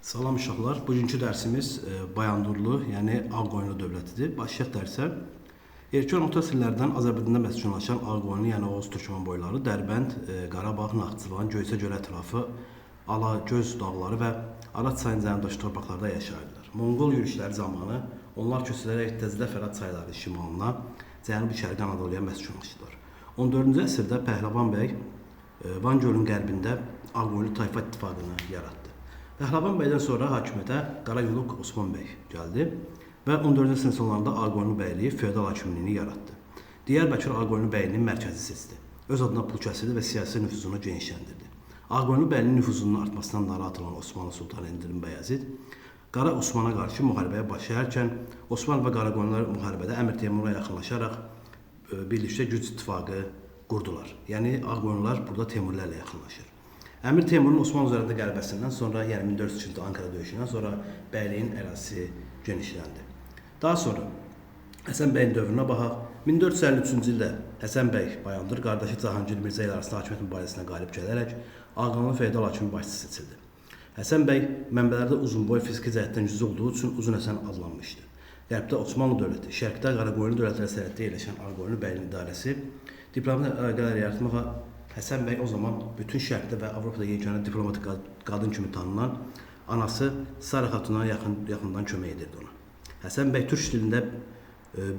Salam uşaqlar. Bugünkü dərsimiz Bayandurlu, yəni Ağqoyunlu dövlətidir. Başlayaq dərsə. Erkən orta əsrlərdən Azərbaycanda məskunlaşan Ağqoyunlu, yəni Oğuz Türkmen boyları Dərbənd, Qarabağ, Naxçıvan, Göyçə göl ətrafı, Alagöz dağları və Araz çayının cənubdakı torpaqlarda yaşayırdılar. Monqol yürüşləri zamanı onlar köçülərək Təzlə Fərat çayları şimalına, Cənubi-Şərqi Anadoluya məskunlaşdılar. 14-cü əsrdə Pəhləvan bəy Van gölünün qərbində Ağqoyunlu tayfa ittifaqını yaratdı. Pəhləvan bəydən sonra hakimiyyətə Qarayoluk Osman bəy gəldi və 14-cü əsrin sonlarında Ağqoyunlu bəyliyi feodal hakimliyini yaratdı. Diyarbəkir Ağqoyunlu bəyliyinin mərkəzi seçdi. Öz adına pul kəsildi və siyasi nüfuzunu genişləndirdi. Ağqoyunlu bəyliyinin nüfuzunun artmasından narahat olan Osmanlı Sultanı Endirim Bəyazid Qara Osmana qarşı müharibəyə başlayarkən Osmanlı və Qaraqoyunlular müharibədə Əmir Teymura yaxınlaşaraq birlikdə güc ittifaqı qurdular. Yəni Ağqoyunlular burada Teymurilərlə yaxınlaşır. Əmir Teymurun Osmanlı üzərində qələbəsindən sonra, yəni 1403-cü Ankara döyüşündən sonra bəyliyin ərazisi genişləndi. Daha sonra Həsən bəyin dövrünə baxaq. 1453-cü ildə Həsən bəy Bayandur qardaşı Cahangir Mirzə ilə arasında hakimiyyət mübarizəsinə qalib gələrək Ağqoyunlu feodal hakimin başçısı seçildi. Həsən bəy mənbələrdə uzunboy fiziki cəhətdən güclü olduğu üçün Uzun Həsən adlanmışdı. Qərbdə Osmanlı dövləti, şərqdə Qaraqoyunlu dövlətləri sərhəddə yerləşən Ağqoyunlu bəyliyinin idarəsi diplomatik əlaqələr yaratmağa Həsən bəy o zaman bütün şərqdə və Avropada yeganə diplomatik qadın kimi tanınan anası Sara Xatuna yaxından kömək edirdi ona. Həsən bəy türk dilində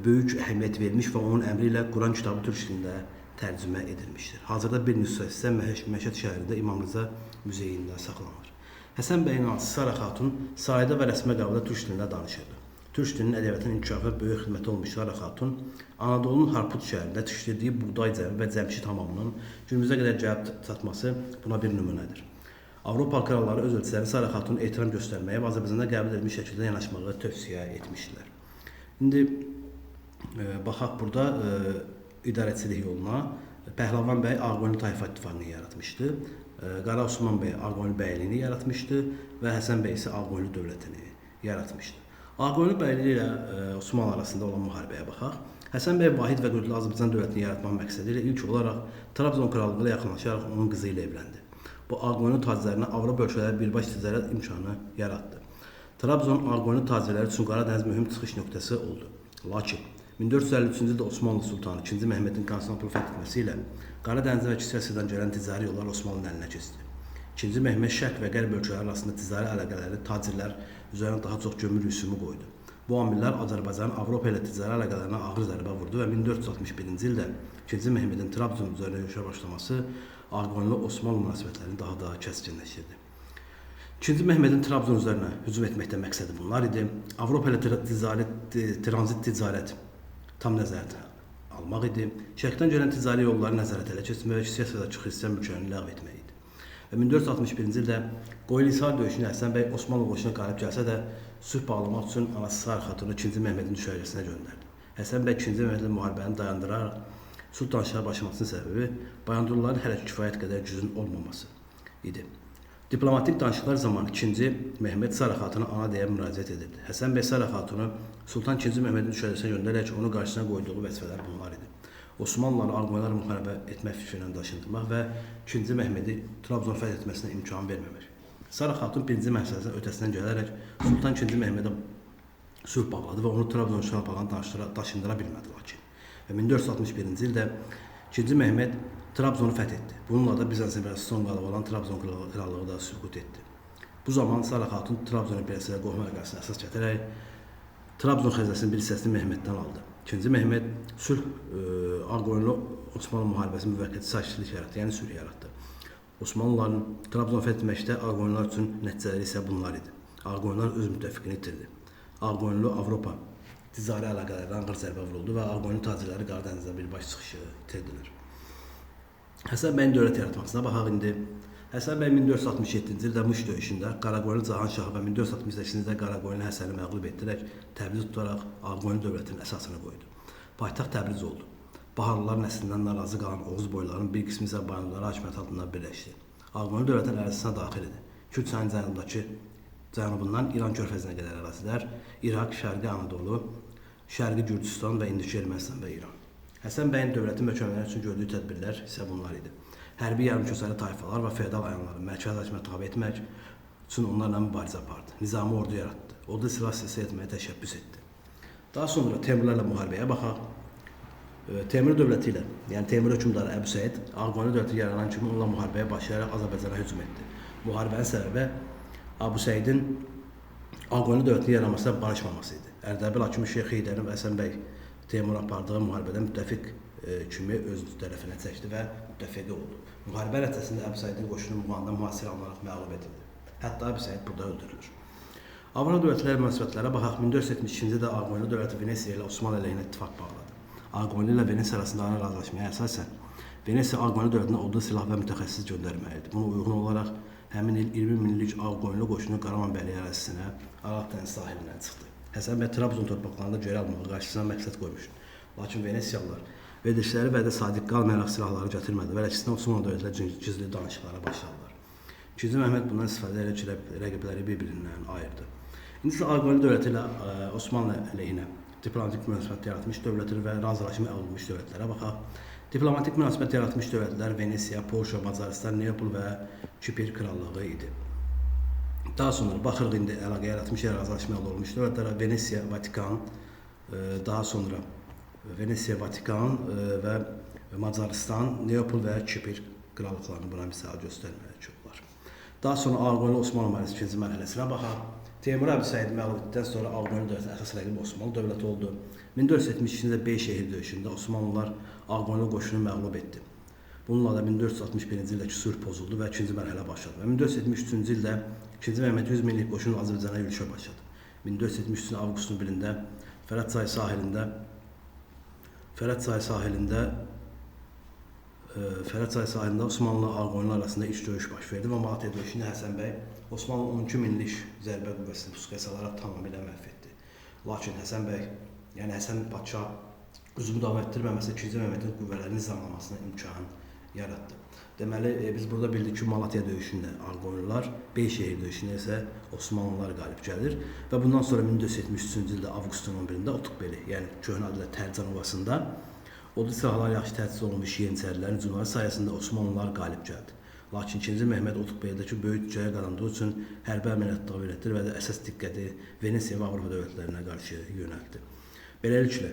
böyük əhəmiyyət vermiş və onun əmri ilə Quran kitabı türk dilində tərcümə edilmişdir. Hazırda bir nüsxə isə Məşəd şəhərində İmam Rıza muzeyində saxlanılır. Həsən bəyin anası Sara Xatun sarayda və rəsmi qəbulda türk dilində danışırdı. Türk dilinin ədəbiyyatının inkişafı böyük xidməti olmuş Sara Xatun, Anadolunun Harput şəhərində yetişdirdiyi buğday cəmi və cəmşid hamamının günümüzə qədər gəlib çatması buna bir nümunədir. Avropalı kralları öz ölçülərini Sara Xatunun ehtiram göstərməyə və Azərbaycanda qəbul edilmiş şəkildə yanaşmağı tövsiyə etmişdilər. İndi baxaq burada idarəçilik yoluna. Pəhləvan bəy Ağqoyunlu tayfa ittifaqını yaratmışdı. Qara Osman bəy Ağqoyunlu bəyliyini yaratmışdı və Həsən bəy isə Ağqoyunlu dövlətini yaratmışdı. Ağqoyunlu bəyliyi ilə Osmanlı arasında olan müharibəyə baxaq. Həsən bəy vahid və qüdrətli Azərbaycan dövlətini yaratmaq məqsədi ilə ilk olaraq Trabzon krallığına ilə yaxınlaşaraq onun qızı ilə evləndi. Bu Ağqoyunlu tacirlərinə Avropa ölkələri birbaş ticarət imkanı yaratdı. Trabzon Ağqoyunlu tacirləri üçün Qaradəniz mühüm çıxış nöqtəsi oldu. Lakin 1453-cü ildə Osmanlı Sultanı II Məhmədin Konstantinopolu fəth etməsi ilə Qaradənizdən və Kiçik Asyadan gələn ticari yollar Osmanlının əlinə keçdi. II Məhməd şərq və qərb ölkələri arasında ticari əlaqələri tacirlər üzərinə daha çox gömür rüsumu qoydu. Bu amillər Azərbaycanın Avropa ilə ticari əlaqələrinə ağır zərbə vurdu və 1461-ci ildə II Məhmədin Trabzon üzərinə yürüşə başlaması Ağqoyunlu Osmanlı münasibətlərini daha da kəskinləşdirdi. II Məhmədin Trabzon üzərinə hücum etməkdə məqsədi bunlar idi. Avropa ilə tranzit ticarət tam nəzarət almaq idi. Şərqdən gələn ticari yolları nəzarət ələ keçirmək və Kiçik Asiyadakı xristian mülklərini ləğv etmək idi. Və 1461-ci ildə Qoyunhisar döyüşündə Həsən bəy Osmanlı qoşuna qalib gəlsə də sülh bağlamaq üçün anası Sara Xatunu II Məhmədin düşərgəsinə göndərdi. Həsən bəy II Məhmədlə müharibəni dayandıraraq sülh danışıqlara başlamasının səbəbi Bayandurluların hələ kifayət qədər gücünün olmaması idi. Diplomatik danışıqlar zamanı II Məhməd Sara Xatuna ana deyə müraciət edirdi. Həsən bəy Sara Xatunu Sultan II Məhmədin düşərgəsinə göndərərək onu qarşısına qoyduğu vəzifələr bunlar idi. Osmanlıları Ağqoyunlularla müharibə etmək fikrindən daşındırmaq və II Məhmədi Trabzon fəth etməsinə imkan verməmək. Sara Xatun birinci məhsələsinin ötəsindən gələrək Sultan II Məhmədə sülh bağladı və onu Trabzon şahapağına daşındıra bilmədi lakin. Və 1461-ci ildə II Məhməd Trabzonu fəth etdi. Bununla da Bizans İmperiyası son qalıb olan Trabzon krallığı da süqut etdi. Bu zaman Sara Xatun Trabzon İmperiyasına qohum əlaqəsini əsas gətirərək Trabzon xəzinəsinin bir hissəsini Məhməddən aldı. II Məhməd sülh Ağqoyunlu Osmanlı müharibəsi müvəqqəti sakitlik yaratdı, yəni sülh yaratdı. Osmanlıların Trabzon fəth etməkdə Ağqoyunlular üçün nəticələri isə bunlar idi. Ağqoyunlular öz müttəfiqini itirdi. Ağqoyunlu Avropa ticari əlaqələrdən ağır zərbə vuruldu və Ağqoyunlu tacirləri Qaradənizdən birbaş çıxışı itirdilər. Həsən bəyin dövlət yaratmasına baxaq indi. Həsən bəy 1467-ci ildə Muş döyüşündə Qaraqoyunlu Cahan Şahı və 1468-ci ildə Qaraqoyunlu Həsəni məğlub etdirərək Təbriz tutaraq Ağqoyunlu dövlətinin əsasını qoydu. Paytaxt Təbriz oldu. Baharlılar nəslindən narazı qalan Oğuz boylarının bir qismi isə Bayandurluların hakimiyyəti altında birləşdi. Ağqoyunlu dövlətinin ərazisinə daxil idi. Kürd çayının cənubundan İran körfəzinə qədər ərazilər, İraq, Şərqi Anadolu, Şərqi Gürcüstan və indiki Ermənistan və İran. Həsən bəyin dövləti möhkəmlənmək üçün gördüyü tədbirlər isə bunlar idi. Hərbi yarımköçəri tayfalar və feodal ayanları mərkəzi hakimiyyətə tabe etmək, üçün onlarla mübarizə apardı. Nizami ordu yaratdı. Ordu silah silsilə etməyə təşəbbüs etdi. Daha sonra Teymurlarla müharibəyə baxaq. Teymur dövləti ilə, yəni Teymur hökmdarı Əbu Səid Ağqoyunlu dövləti yaranan kimi onunla müharibəyə başlayaraq Azərbaycana hücum etdi. Müharibənin səbəbi Əbu Səidin Ağqoyunlu dövlətinin yaranmasına barışmaması idi. Ərdəbil hakimi Şeyx Heydərin və Həsən bəy Teymur apardığı müharibədə müttəfiq kimi öz tərəfinə çəkdi və müttəfiqi oldu. Müharibə nəticəsində Əbu Səidin qoşunu Muğanda mühasirə alınaraq məğlub edildi. Hətta Əbu Səid burada öldürülür. Avropa dövlətləri münasibətlərə baxaq. 1472-ci ildə Ağqoyunlu dövləti Venesiya ilə Osmanlı əleyhinə ittifaq bağladı. Ağqoyunlu ilə Venesiya arasında razılaşmaya əsasən Venesiya Ağqoyunlu dövlətinə ordu, silah və mütəxəssis göndərməlidir. Buna uyğun olaraq həmin il 20 minlik Ağqoyunlu qoşunu Qaramanbəli ərazisinə Aralıq dəniz sahilindən çıxdı. Həsən bəy Trabzon torpaqlarında görev almağı qarşısına məqsəd qoymuşdu. Lakin Venesiyalılar verdikləri vədə sadiq qalmayaraq silahları gətirmədi və əksinə Osmanlı dövlətlə gizli danışıqlara başladılar. 2. Məhəmməd bundan istifadə edərək rəqibləri bir-birindən ayırdı. İndi isə Ağqoyunlu dövləti ilə Osmanlı əleyhinə diplomatik münasibət yaratmış dövlətlər və razılaşma əldə olunmuş dövlətlərə baxaq. Diplomatik münasibət yaratmış dövlətlər Venesiya, Polşa, Macaristan, Neapol və Kipr krallığı idi. Daha sonra baxırıq indi əlaqə yaratmış, razılaşma əldə olunmuş dövlətlərə Venesiya, Vatikan, daha sonra Venesiya, Vatikan və Macaristan, Neapol və Kipr krallıqlarını buna misal göstərmək olar. Daha sonra Ağqoyunlu Osmanlı müharibəsi 2-ci mərhələsinə baxaq. Teymur Əbu Səid məğlub etdikdən sonra Ağqoyunlu dövləti əsas rəqibi Osmanlı dövləti oldu. 1472-ci ildə Beyşəhir döyüşündə Osmanlılar Ağqoyunlu qoşunu məğlub etdi. Bununla da 1461-ci ildəki sülh pozuldu və 2-ci mərhələ başladı. Və 1473-cü ildə 2-ci Məhəmməd 100 minlik qoşunu Azərbaycana yürüşə başladı. 1473-cü avqustun 1-də Fərəd çayı sahilində Osmanlı Ağqoyunlu arasında iç döyüş baş verdi və Malatya döyüşündə Həsən bəy Osmanlı 12 minlik zərbə qüvvəsini pusuqaya salaraq tamamilə məhv etdi. Lakin Həsən bəy, yəni Həsən Padşah hücumu davam etdirməməsi 2-ci Məhəmmədin qüvvələrinin nizamlamasına imkan yaratdı. Deməli, biz burada bildik ki, Malatya döyüşündə Ağqoyunlular, Beyşəhir döyüşündə isə Osmanlılar qalib gəlir və bundan sonra 1473-cü ildə avqustun 11-də Otuqbeli, yəni köhnə adıyla Tərcan Ovasında ordu silahlar yaxşı təchiz olunmuş yeniçərilərin hücumları sayəsində Osmanlılar qalib gəldi. Lakin 2-ci Məhəmməd Otuqbelidəki böyük cəyə qarandığı üçün hərbi əməliyyatlara öyrətdir və əsas diqqəti Venesiya və Avropa dövlətlərinə qarşı yönəltdi. Beləliklə,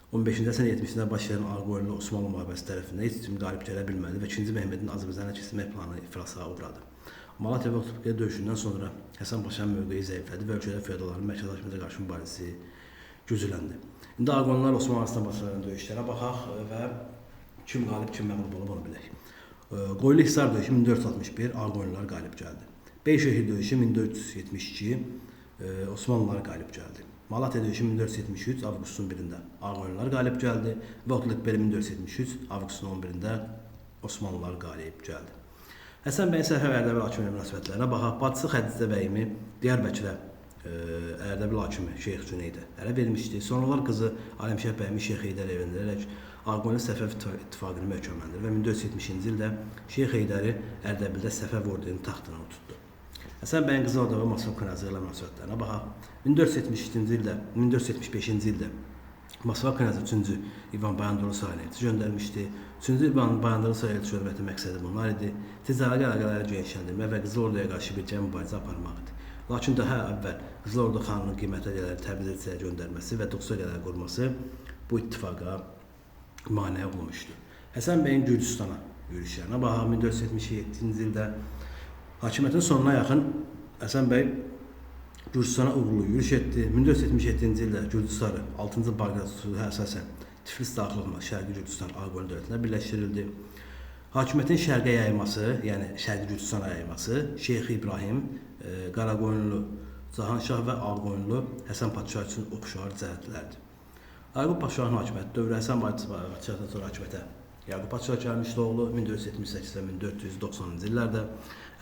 15-ci əsrin 70-də başlayan Ağqoyunlu Osmanlı müharibəsi tərəfindən heç kim qalib gələ bilmədi və 2-ci Məhəmmədin Azərbaycana keçirmək planı iflasa uğradı. Malatya və Otuqbeli döyüşündən sonra Həsən Paşanın mövqeyi zəiflədi və ölkədə feodalların mərkəzləşməyə qarşı mübarizəsi gücləndi. İndi Ağqoyunlular Osmanlı arasında başlayan döyüşlərə baxaq və kim qalib, kim məğlub olub onu bilək. Qoyulu Hisar döyüşü 1461 Ağqoyunlular qalib gəldi. Beyşəhir döyüşü 1472 Osmanlılar qalib gəldi. Malatya döyüşü 1473 avqustun 1-də Ağqoyunlular qalib gəldi və Otuqbeli 1473 avqustun 11-də Osmanlılar qalib gəldi. Həsən bəyin Səfəv Ərdəbil hakimi münasibətlərinə baxaq. Bacısı Xədicə bəyimi Diyarbəkirə Ərdəbil hakimi Şeyx Cüneydə ərə vermişdi. Sonralar qızı Aləmşah bəyimi Şeyx Heydər evləndirərək Ağqoyunlu Səfəv ittifaqını möhkəmləndirdi və 1470-ci ildə Şeyx Heydəri Ərdəbildə Səfəv ordunun taxtına oturtdu. Həsən bəyin qızı Orda və Moskva knyazi ilə münasibətlərinə baxaq. 1475-ci ildə Moskva knyazi 3-cü İvan Bayandurlu sarayına elçi göndərmişdi. 3-cü İvan Bayandurlu sarayına elçi göndərməsi məqsədi bunlar idi. Ticari əlaqələri genişləndirmək və Qızıl Orduya qarşı birgə mübarizə aparmaq idi. Lakin daha əvvəl Qızıl Ordu xanının qiymətli ədələri Təbriz elçiyə göndərməsi və 9 ədələri qurması bu ittifaqa mane olmuşdu. Həsən bəyin Gürcüstana yürüşlərinə baxaq. 1477-ci ildə hakimiyyətin sonuna yaxın Həsən bəy Gürcüstana uğurlu yürüş etdi. 1477-ci ildə Gürcüstanı 6-cı Bağdad sulhuna əsasən Tiflis daxil olmaq Şərqi Gürcüstan Ağqoyunlu dövlətinə birləşdirildi. Hakimiyyətin şərqə yayılması, yəni Şərqi Gürcüstana yayılması Şeyx İbrahim, Qaraqoyunlu Cahanşah və Ağqoyunlu Həsən Padşah üçün oxşar cəhətlərdir. Yaqub Paşanın hakimiyyəti dövrü Həsən Padşahdan sonra hakimiyyətə Yaqub Paşa gəlmişdi oğlu 1478-1490-cı illərdə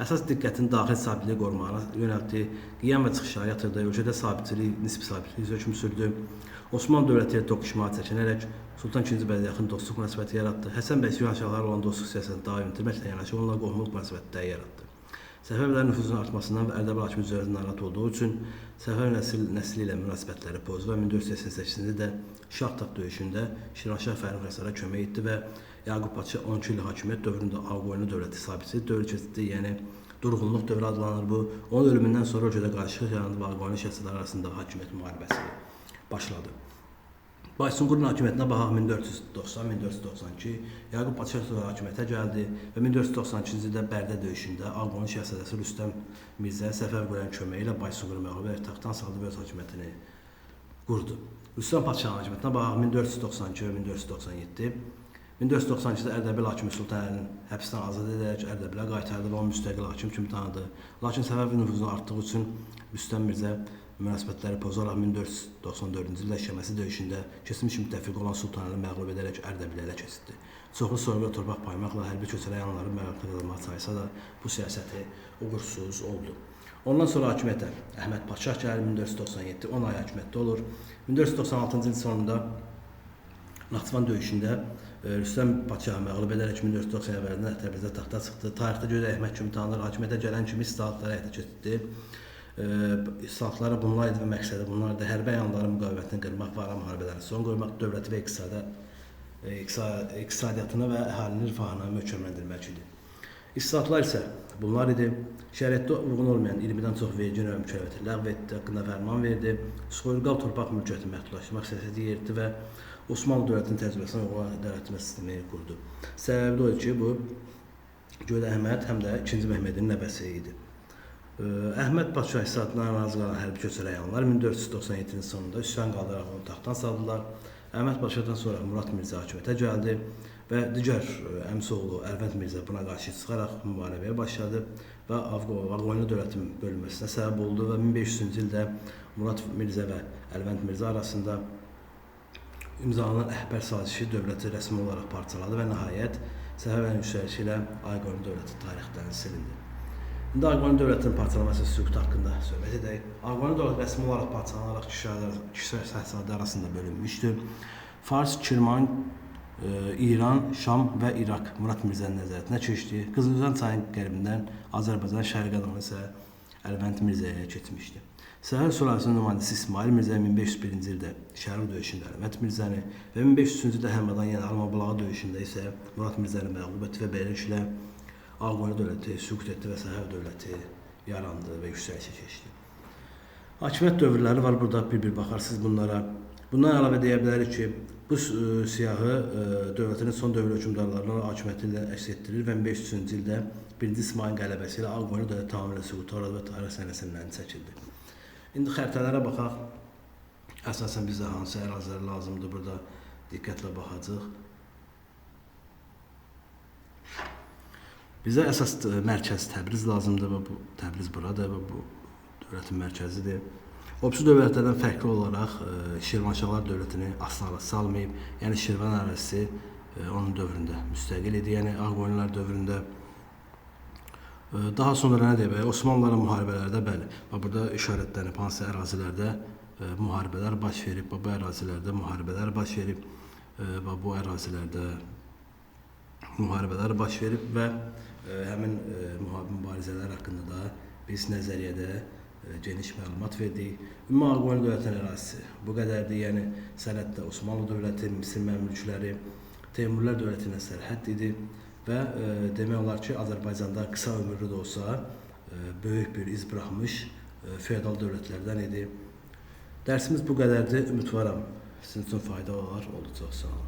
əsas diqqətini daxili sabitliyi qorumağına yönəltdi, qiyam və çıxışlara yatırdı, ölkədə sabitçilik, nisbi sabitlik hökm sürdü. Osmanlı dövləti ilə toqquşmağa çəkinərək Sultan II bəyə yaxın dostluq münasibəti yaratdı. Həsən bəy Şirvanşahlarla olan dostluq siyasətini davam etdirməklə yanaşı onunla qohumluq münasibətləri yaratdı. Səfəvlərin nüfuzunun artmasından və Ərdəbil hakimi üzərində narahat olduğu üçün Səfəv nəsli ilə münasibətləri pozdu və 1488-ci ildə Şahtaq döyüşündə Şirvanşah Fərrux Həsara kömək etdi və Yaqub Paşa 12 il hakimiyyət dövründə Ağqoyunlu dövləti sabitçi dövr keçirdi, yəni durğunluq dövrü adlanır bu. Onun ölümündən sonra ölkədə qarışıq yarandı və Ağqoyunlu şəxslər arasında hakimiyyət müharibəsi başladı. Baysunqurun hakimiyyətinə baxaq 1490-1492 Yaqub Padşah hakimiyyətə gəldi və 1492-ci ildə Bərdə döyüşündə Ağqoyunlu şahzadəsi Rüstəm Mirzə Səfəv Quran köməyi ilə Baysunquru məğlub edərək taxtdan saldı və öz hakimiyyətini qurdu. Rüstəm Padşahın hakimiyyətinə baxaq 1492 və 1497. 1492-də Ərdəbil hakimi Sultan Əlinin həbsdən azad edərək Ərdəbilə qaytardı və onu müstəqil hakim kimi tanıdı. Lakin Səfəvi nüfuzunun artdığı üçün Rüstəm Mirzə münasibətləri pozaraq 1494-cü ildə Şəməsi döyüşündə keçmiş müttəfiqi olan Sultan Əlini məğlub edərək Ərdəbilə ələ keçirdi. Çoxlu soyğu torpaq paymaqla hərbi köçərəyanların məğlubiyyətə qazanmağa çalışsa da bu siyasəti uğursuz oldu. Ondan sonra hakimiyyətə Əhməd Padşah gəlir 1497, 10 ay hakimiyyətdə olur. 1496-cı ilin sonunda Naxçıvan döyüşündə Rüstəm Padşahı məğlub edərək 1490 əvvəlində Təbrizdə taxta çıxdı. Tarixdə Göy Əhməd kimi tanınır. Hakimiyyətə gələn kimi islahatları həyata keçirdi. İslahatları bunlar idi və məqsədi bunlar da hərbi əyanların müqavimətini qırmaq və ara müharibələrini son qoymaq, dövləti və iqtisadiyyatını və əhalinin rifahını möhkəmləndirmək idi. İslahatlar isə bunlar idi. Şəriətdə uyğun olmayan 20-dən çox vergi növ mükəlləfiyyəti ləğv etdi, haqqında fərman verdi. Soyurqal torpaq mülkiyyətini məhdudlaşdırmaq siyasəti yeritdi və Osmanlı dövlətinin təcrübəsinə uyğun idarəetmə sistemi qurdu. Səbəbi də o ki, bu Göy Əhməd həm də 2-ci Məhmədin nəvəsi idi. Əhməd Padşah islahatından razı qalan hərbi köçərəyanlar 1497-ci sonunda üsyan qaldıraraq onu taxtdan saldılar. Əhməd Padşahdan sonra Murad Mirzə hakimiyyətə gəldi və digər əmisi oğlu Əlvənd Mirzə buna qarşı çıxaraq müharibəyə başladı və Ağqoyunlu dövlətin bölünməsinə səbəb oldu və 1500-cü ildə Murad Mirzə və Əlvənd Mirzə arasında imzalanan əhbər sazişi dövləti rəsmi olaraq parçaladı və nəhayət Səfəvənin yüksəlişi ilə Ağqoyunlu dövləti tarixdən silindi. İndi Ağqoyunlu dövlətinin parçalanması süqutu haqqında söhbət edək. Ağqoyunlu dövlət rəsmi olaraq parçalanaraq kişi şahzadə arasında bölünmüşdü. Fars, Kirman, İran, Şam və İraq Murad Mirzənin nəzarətinə keçdi. Qızılüzən çayın qərbindən Azərbaycan şərqi isə Əlvənd Mirzəyə keçmişdi. Səfəv sülaləsinin nümayəndəsi İsmail Mirzə 1501-ci ildə Şərur döyüşündə Əlvənd Mirzəni və 1503-cü ildə Həmədan yəni Almabulağı döyüşündə isə Murad Mirzəni məğlub etdi və beləliklə Ağqoyunlu dövləti süqut etdi və Səfəv dövləti yarandı və yüksəlişə keçdi. Hakimiyyət dövrləri var, burada bir-bir baxarsınız bunlara. Bundan əlavə deyə bilərik ki, bu siyahı dövlətinin son dövr hökmdarlarının hakimiyyəti ilə əks etdirilir və 1503-cü ildə 1-ci İsmailin qələbəsi ilə Ağqoyunlu dövləti tamamilə süquta uğradı və tarix səhnəsindən çəkildi. İndi xəritələrə baxaq. Əsasən bizə hansı ərazilər lazımdır, burada diqqətlə baxacaq. Bizə əsas mərkəz Təbriz lazımdır və bu Təbriz buradır və bu dövlətin mərkəzidir. Obsi dövlətlərdən fərqli olaraq Şirvanşahlar dövlətini asla salmayıb, yəni Şirvan ərazisi onun dövründə müstəqil idi, yəni Ağqoyunlular dövründə. Daha sonra nə deyək, Osmanlılarla müharibələrdə bəli, burada işarətlənib hansı ərazilərdə müharibələr baş verib, bu ərazilərdə müharibələr baş verib və bu ərazilərdə müharibələr baş verib və həmin mübarizələr haqqında da biz nəzəriyyədə geniş məlumat verdik. Ümumi Ağqoyunlu dövlətinin ərazisi bu qədərdir, yəni sərhəddə Osmanlı dövləti, Misir məmlükləri, Teymurilər dövlətinə sərhəd idi və demək olar ki, Azərbaycanda qısa ömürlü də olsa böyük bir iz buraxmış feodal dövlətlərdən idi. Dərsimiz bu qədərdir, ümidvaram sizin üçün faydalı olar, oldu, çox sağ olun.